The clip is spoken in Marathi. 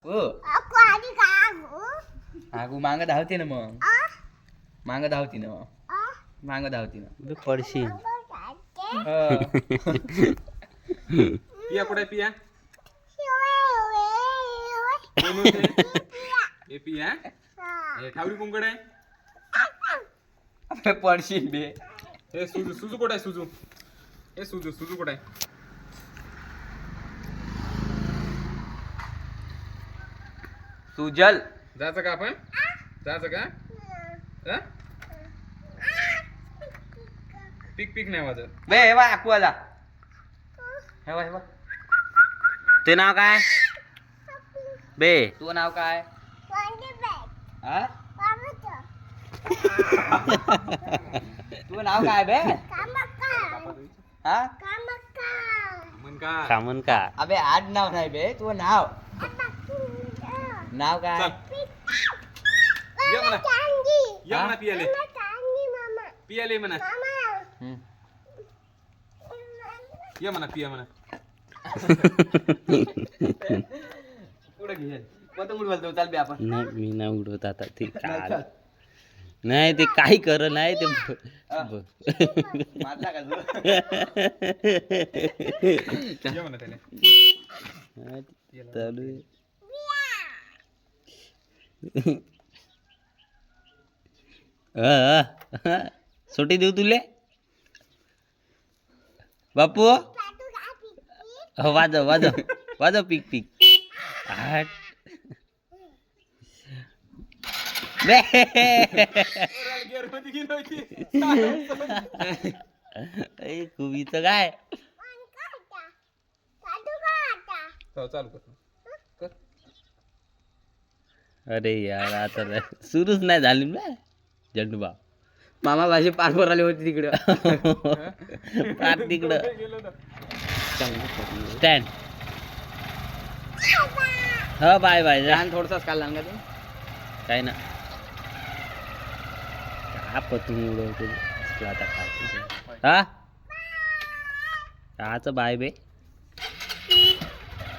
हो आगू मांग धावते ना मग मांग धावती ना मांग धावती ना पडशी पिया कुठे पिया कोण होते हे पिया हे ठावरी कोणकडे आहे पडशील बे हे सुजू सुजू कुठे आहे सुजू हे सुजू सुजू कुठे आहे सुजल जायचं का आपण जायचं का हा? पिक पिक नाही वाजत बे हे बा आकू आला हे बा ते नाव काय बे तू नाव काय हा तू नाव काय बे हा मन का कामन का अबे आड नाव नाही बे तू नाव नाव काय चल ये म्हणा ये म्हणा पियाले पियाले म्हणा हम्म. ये म्हणा पिया म्हणा पुढे घे कोणतं उड बोलतो चाल बे आपण नाही मी नाही उडवत आता ते नाही, काय चल. नाही ते काही कर नाही ते मारला का तू ये म्हणा त्याला चालू आहे. सुटी देऊ तुले बापू हो वाजव वाजव वाजव पीक पीक आठ. बे. गेअर मध्ये गेली होती ए, कुबीचं काय चालू कर अरे यार आता सुरूच नाही झाली ना झंडूबा मामा भाषे पार आले होते तिकडे पार तिकडं गेलो ना स्टँड हा बाय बाय जा लहान थोडसाच काढला ना तू काय ना का पतंग उडवतो आता खायचं हा काच बाय बे